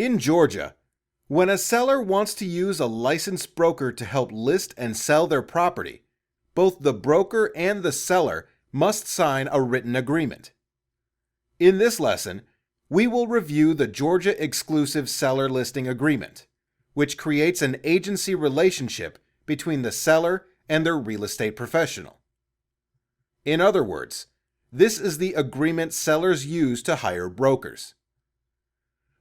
In Georgia, when a seller wants to use a licensed broker to help list and sell their property, both the broker and the seller must sign a written agreement. In this lesson, we will review the Georgia Exclusive Seller Listing Agreement, which creates an agency relationship between the seller and their real estate professional. In other words, this is the agreement sellers use to hire brokers.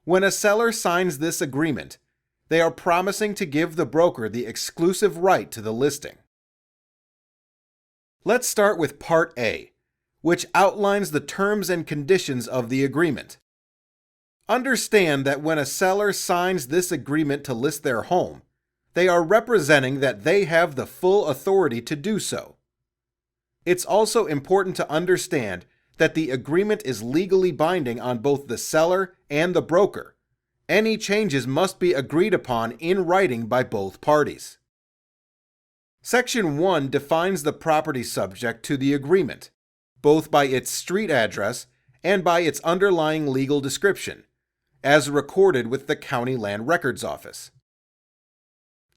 When a seller signs this agreement, they are promising to give the broker the exclusive right to the listing. Let's start with Part A, which outlines the terms and conditions of the agreement. Understand that when a seller signs this agreement to list their home, they are representing that they have the full authority to do so. It's also important to understand that the agreement is legally binding on both the seller and the broker. Any changes must be agreed upon in writing by both parties. Section 1 defines the property subject to the agreement, both by its street address and by its underlying legal description, as recorded with the County Land Records Office.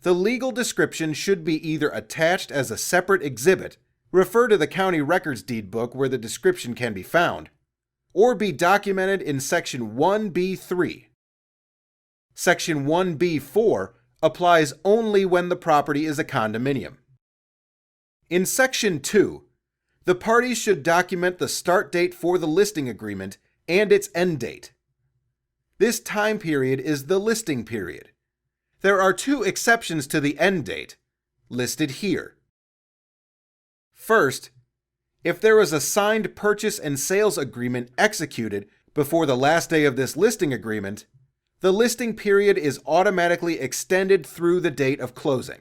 The legal description should be either attached as a separate exhibit, refer to the County Records Deed Book where the description can be found, or be documented in Section 1B3. Section 1B4 applies only when the property is a condominium. In Section 2, the parties should document the start date for the listing agreement and its end date. This time period is the listing period. There are two exceptions to the end date, listed here. First, if there is a signed purchase and sales agreement executed before the last day of this listing agreement, the listing period is automatically extended through the date of closing.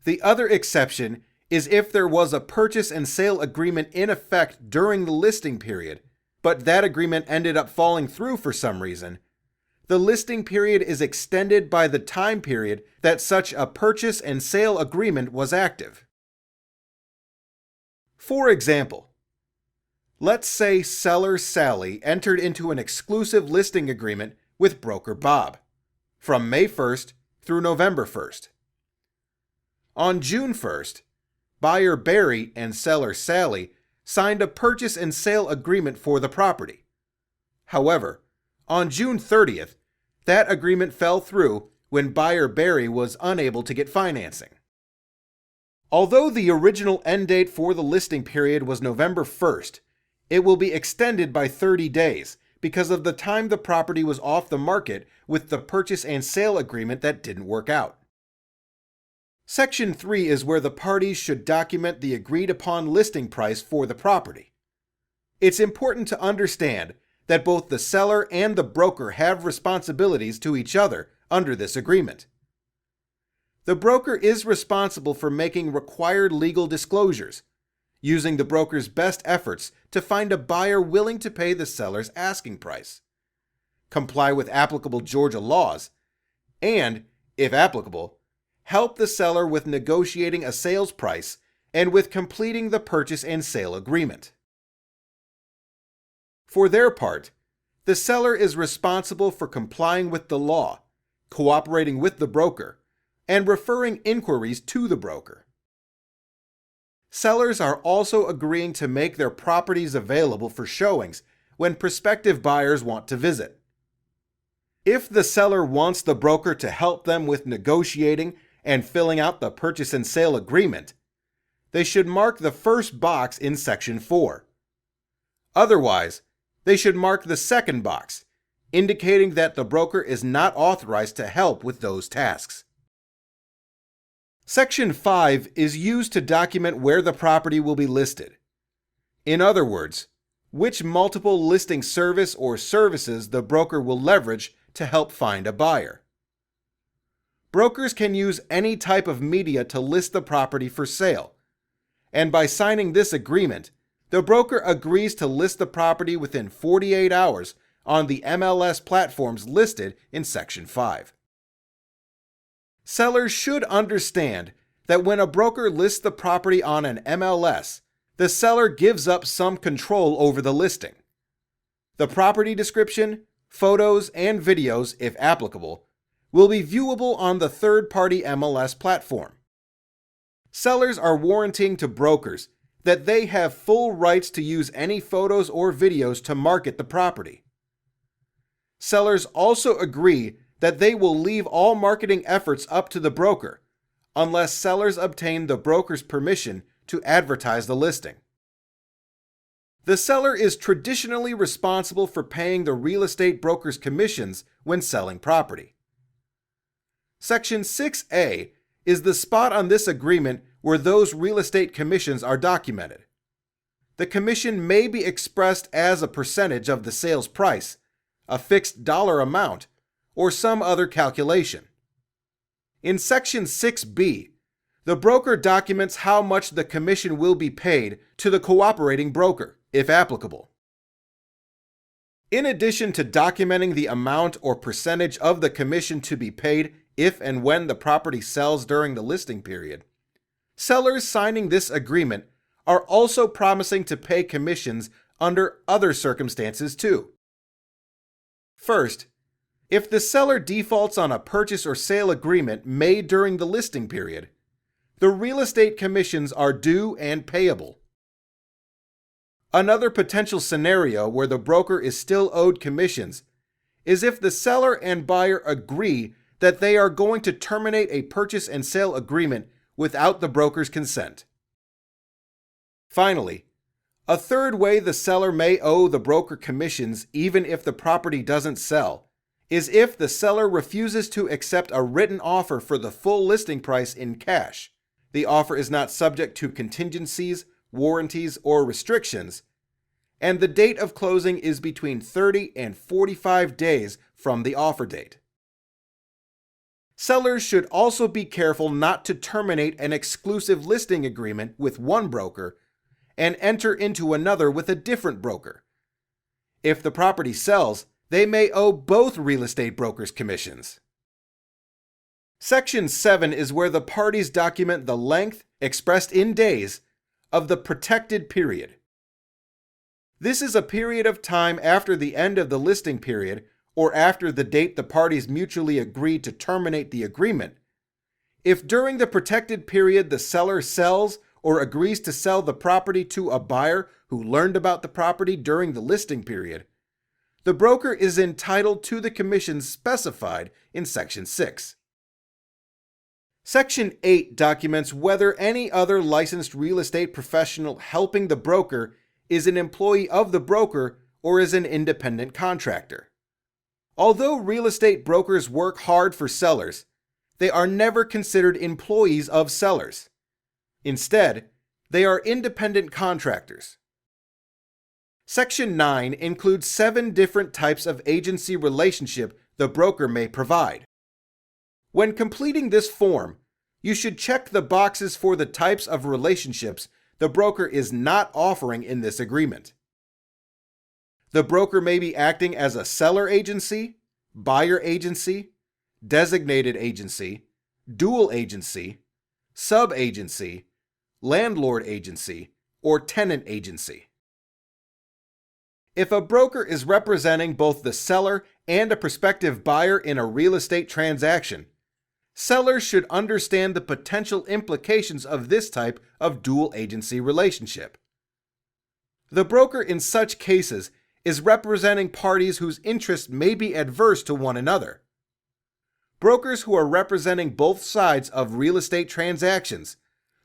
The other exception is if there was a purchase and sale agreement in effect during the listing period, but that agreement ended up falling through for some reason. The listing period is extended by the time period that such a purchase and sale agreement was active. For example, let's say seller Sally entered into an exclusive listing agreement with broker Bob from May 1st through November 1st. On June 1st, buyer Barry and seller Sally signed a purchase and sale agreement for the property. However, on June 30th, that agreement fell through when buyer Barry was unable to get financing. Although the original end date for the listing period was November 1st, it will be extended by 30 days because of the time the property was off the market with the purchase and sale agreement that didn't work out. Section 3 is where the parties should document the agreed upon listing price for the property. It's important to understand that both the seller and the broker have responsibilities to each other under this agreement. The broker is responsible for making required legal disclosures, using the broker's best efforts to find a buyer willing to pay the seller's asking price, comply with applicable Georgia laws, and, if applicable, help the seller with negotiating a sales price and with completing the purchase and sale agreement. For their part, the seller is responsible for complying with the law, cooperating with the broker, and referring inquiries to the broker. Sellers are also agreeing to make their properties available for showings when prospective buyers want to visit. If the seller wants the broker to help them with negotiating and filling out the purchase and sale agreement, they should mark the first box in Section 4. Otherwise, they should mark the second box, indicating that the broker is not authorized to help with those tasks. Section 5 is used to document where the property will be listed. In other words, which multiple listing service or services the broker will leverage to help find a buyer. Brokers can use any type of media to list the property for sale, and by signing this agreement, the broker agrees to list the property within 48 hours on the MLS platforms listed in Section 5. Sellers should understand that when a broker lists the property on an MLS, the seller gives up some control over the listing. The property description, photos, and videos, if applicable, will be viewable on the third-party MLS platform. Sellers are warranting to brokers that they have full rights to use any photos or videos to market the property. Sellers also agree that they will leave all marketing efforts up to the broker unless sellers obtain the broker's permission to advertise the listing. The seller is traditionally responsible for paying the real estate broker's commissions when selling property. Section 6A is the spot on this agreement where those real estate commissions are documented. The commission may be expressed as a percentage of the sales price, a fixed dollar amount, or some other calculation. In Section 6B, the broker documents how much the commission will be paid to the cooperating broker, if applicable. In addition to documenting the amount or percentage of the commission to be paid if and when the property sells during the listing period, sellers signing this agreement are also promising to pay commissions under other circumstances too. First, if the seller defaults on a purchase or sale agreement made during the listing period, the real estate commissions are due and payable. Another potential scenario where the broker is still owed commissions is if the seller and buyer agree that they are going to terminate a purchase and sale agreement without the broker's consent. Finally, a third way the seller may owe the broker commissions even if the property doesn't sell is if the seller refuses to accept a written offer for the full listing price in cash. The offer is not subject to contingencies, warranties, or restrictions, and the date of closing is between 30 and 45 days from the offer date. Sellers should also be careful not to terminate an exclusive listing agreement with one broker and enter into another with a different broker. If the property sells, they may owe both real estate brokers commissions. Section 7 is where the parties document the length, expressed in days, of the protected period. This is a period of time after the end of the listing period or after the date the parties mutually agreed to terminate the agreement. If during the protected period the seller sells or agrees to sell the property to a buyer who learned about the property during the listing period, the broker is entitled to the commissions specified in Section 6. Section 8 documents whether any other licensed real estate professional helping the broker is an employee of the broker or is an independent contractor. Although real estate brokers work hard for sellers, they are never considered employees of sellers. Instead, they are independent contractors. Section 9 includes 7 different types of agency relationship the broker may provide. When completing this form, you should check the boxes for the types of relationships the broker is not offering in this agreement. The broker may be acting as a seller agency, buyer agency, designated agency, dual agency, sub-agency, landlord agency, or tenant agency. If a broker is representing both the seller and a prospective buyer in a real estate transaction, sellers should understand the potential implications of this type of dual agency relationship. The broker in such cases is representing parties whose interests may be adverse to one another. Brokers who are representing both sides of real estate transactions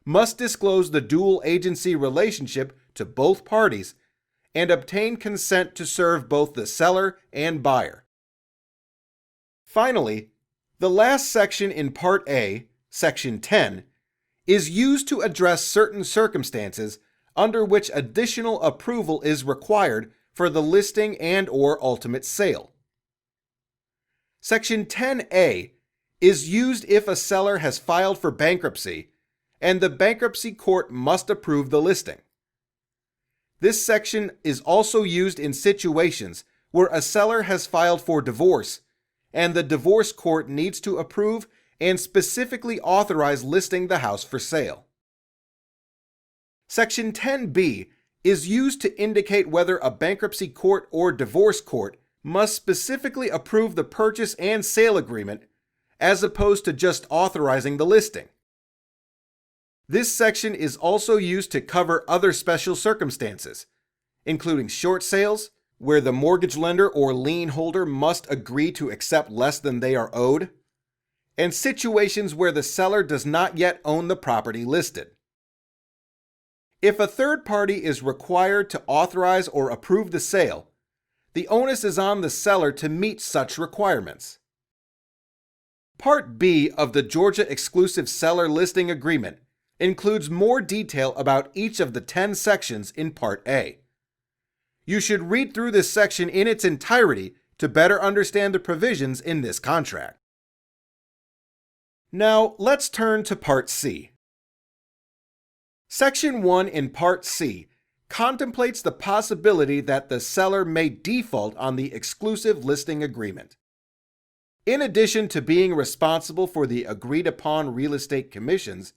must disclose the dual agency relationship to both parties and obtain consent to serve both the seller and buyer. Finally, the last section in Part A, Section 10, is used to address certain circumstances under which additional approval is required for the listing and/or ultimate sale. Section 10A is used if a seller has filed for bankruptcy and the bankruptcy court must approve the listing. This section is also used in situations where a seller has filed for divorce and the divorce court needs to approve and specifically authorize listing the house for sale. Section 10B is used to indicate whether a bankruptcy court or divorce court must specifically approve the purchase and sale agreement as opposed to just authorizing the listing. This section is also used to cover other special circumstances, including short sales, where the mortgage lender or lien holder must agree to accept less than they are owed, and situations where the seller does not yet own the property listed. If a third party is required to authorize or approve the sale, the onus is on the seller to meet such requirements. Part B of the Georgia Exclusive Seller Listing Agreement includes more detail about each of the 10 sections in Part A. You should read through this section in its entirety to better understand the provisions in this contract. Now, let's turn to Part C. Section 1 in Part C contemplates the possibility that the seller may default on the exclusive listing agreement. In addition to being responsible for the agreed-upon real estate commissions,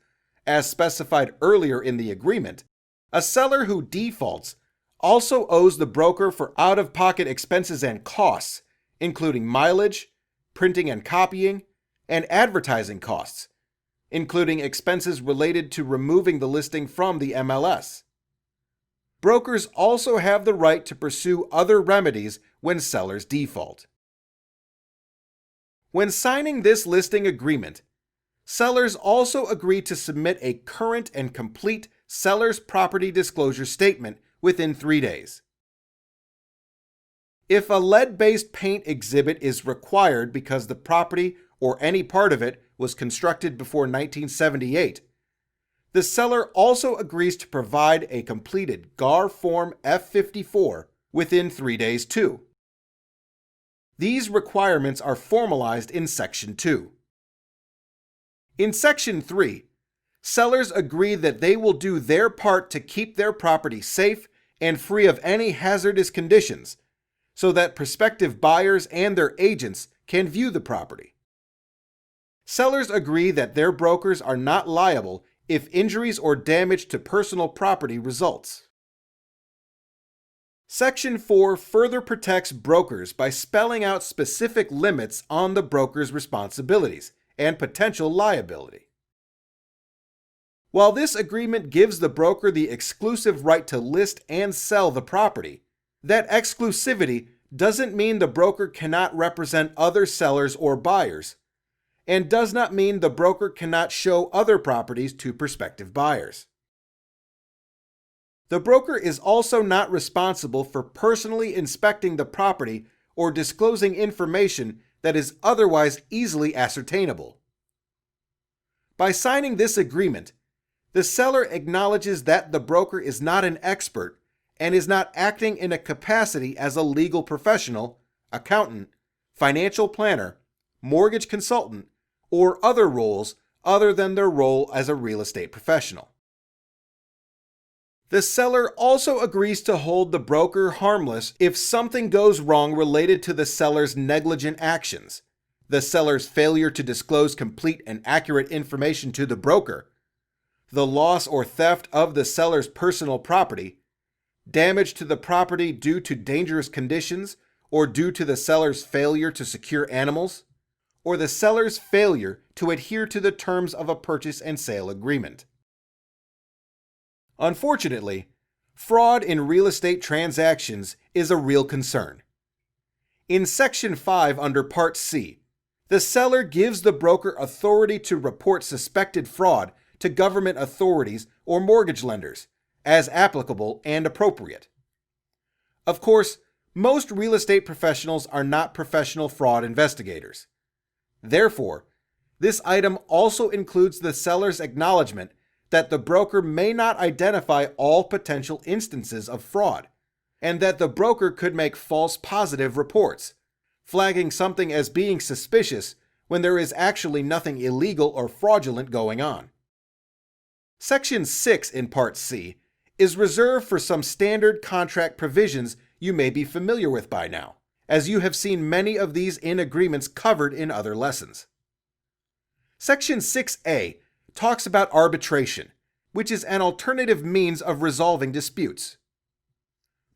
as specified earlier in the agreement, a seller who defaults also owes the broker for out-of-pocket expenses and costs, including mileage, printing and copying, and advertising costs, including expenses related to removing the listing from the MLS. Brokers also have the right to pursue other remedies when sellers default. When signing this listing agreement, sellers also agree to submit a current and complete seller's property disclosure statement within 3 days. If a lead-based paint exhibit is required because the property or any part of it was constructed before 1978, the seller also agrees to provide a completed GAR Form F-54 within 3 days too. These requirements are formalized in Section 2. In Section 3, sellers agree that they will do their part to keep their property safe and free of any hazardous conditions so that prospective buyers and their agents can view the property. Sellers agree that their brokers are not liable if injuries or damage to personal property results. Section 4 further protects brokers by spelling out specific limits on the broker's responsibilities and potential liability. While this agreement gives the broker the exclusive right to list and sell the property, that exclusivity doesn't mean the broker cannot represent other sellers or buyers, and does not mean the broker cannot show other properties to prospective buyers. The broker is also not responsible for personally inspecting the property or disclosing information that is otherwise easily ascertainable. By signing this agreement, the seller acknowledges that the broker is not an expert and is not acting in a capacity as a legal professional, accountant, financial planner, mortgage consultant, or other roles other than their role as a real estate professional. The seller also agrees to hold the broker harmless if something goes wrong related to the seller's negligent actions, the seller's failure to disclose complete and accurate information to the broker, the loss or theft of the seller's personal property, damage to the property due to dangerous conditions or due to the seller's failure to secure animals, or the seller's failure to adhere to the terms of a purchase and sale agreement. Unfortunately, fraud in real estate transactions is a real concern. In Section 5 under Part C, the seller gives the broker authority to report suspected fraud to government authorities or mortgage lenders, as applicable and appropriate. Of course, most real estate professionals are not professional fraud investigators. Therefore, this item also includes the seller's acknowledgement that the broker may not identify all potential instances of fraud, and that the broker could make false positive reports, flagging something as being suspicious when there is actually nothing illegal or fraudulent going on. Section 6 in Part C is reserved for some standard contract provisions you may be familiar with by now, as you have seen many of these in agreements covered in other lessons. Section 6A talks about arbitration, which is an alternative means of resolving disputes.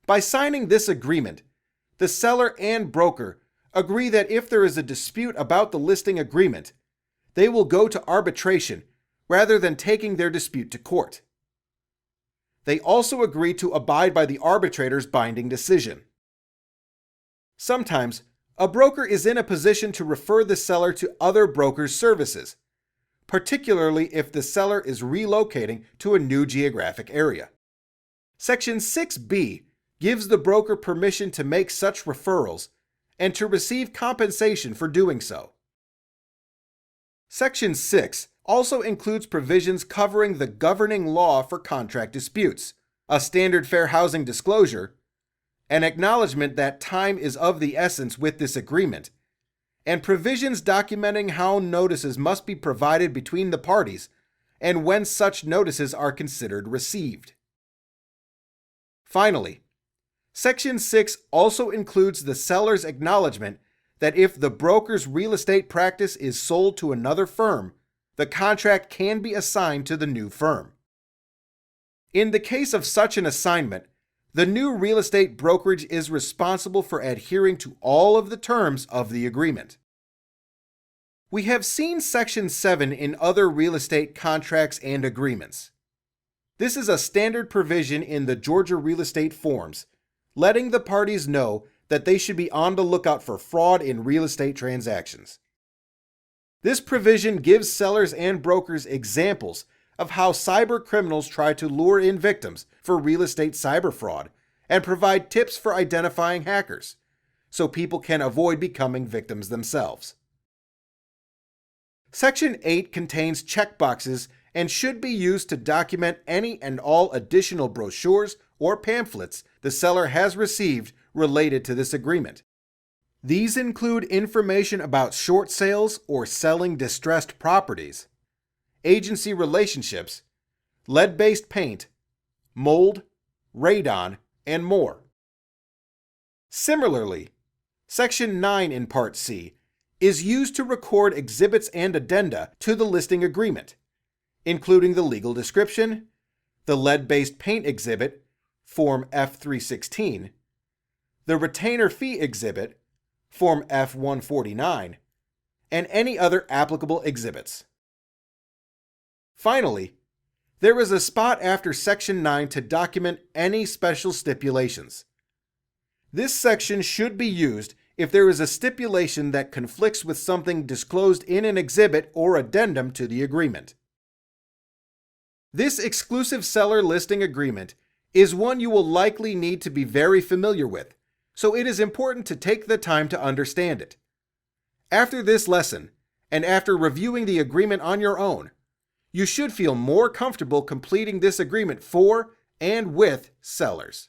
By signing this agreement, the seller and broker agree that if there is a dispute about the listing agreement, they will go to arbitration rather than taking their dispute to court. They also agree to abide by the arbitrator's binding decision. Sometimes, a broker is in a position to refer the seller to other brokers' services, particularly if the seller is relocating to a new geographic area. Section 6B gives the broker permission to make such referrals and to receive compensation for doing so. Section 6 also includes provisions covering the governing law for contract disputes, a standard fair housing disclosure, an acknowledgement that time is of the essence with this agreement, and provisions documenting how notices must be provided between the parties and when such notices are considered received. Finally, Section 6 also includes the seller's acknowledgement that if the broker's real estate practice is sold to another firm, the contract can be assigned to the new firm. In the case of such an assignment, the new real estate brokerage is responsible for adhering to all of the terms of the agreement. We have seen Section 7 in other real estate contracts and agreements. This is a standard provision in the Georgia real estate forms, letting the parties know that they should be on the lookout for fraud in real estate transactions. This provision gives sellers and brokers examples of how cyber criminals try to lure in victims for real estate cyber fraud and provide tips for identifying hackers, so people can avoid becoming victims themselves. Section 8 contains checkboxes and should be used to document any and all additional brochures or pamphlets the seller has received related to this agreement. These include information about short sales or selling distressed properties, agency relationships, lead-based paint, mold, radon, and more. Similarly, Section 9 in Part C is used to record exhibits and addenda to the listing agreement, including the legal description, the lead-based paint exhibit, Form F-316, the retainer fee exhibit, Form F-149, and any other applicable exhibits. Finally, there is a spot after Section 9 to document any special stipulations. This section should be used if there is a stipulation that conflicts with something disclosed in an exhibit or addendum to the agreement. This exclusive seller listing agreement is one you will likely need to be very familiar with, so it is important to take the time to understand it. After this lesson, and after reviewing the agreement on your own, you should feel more comfortable completing this agreement for and with sellers.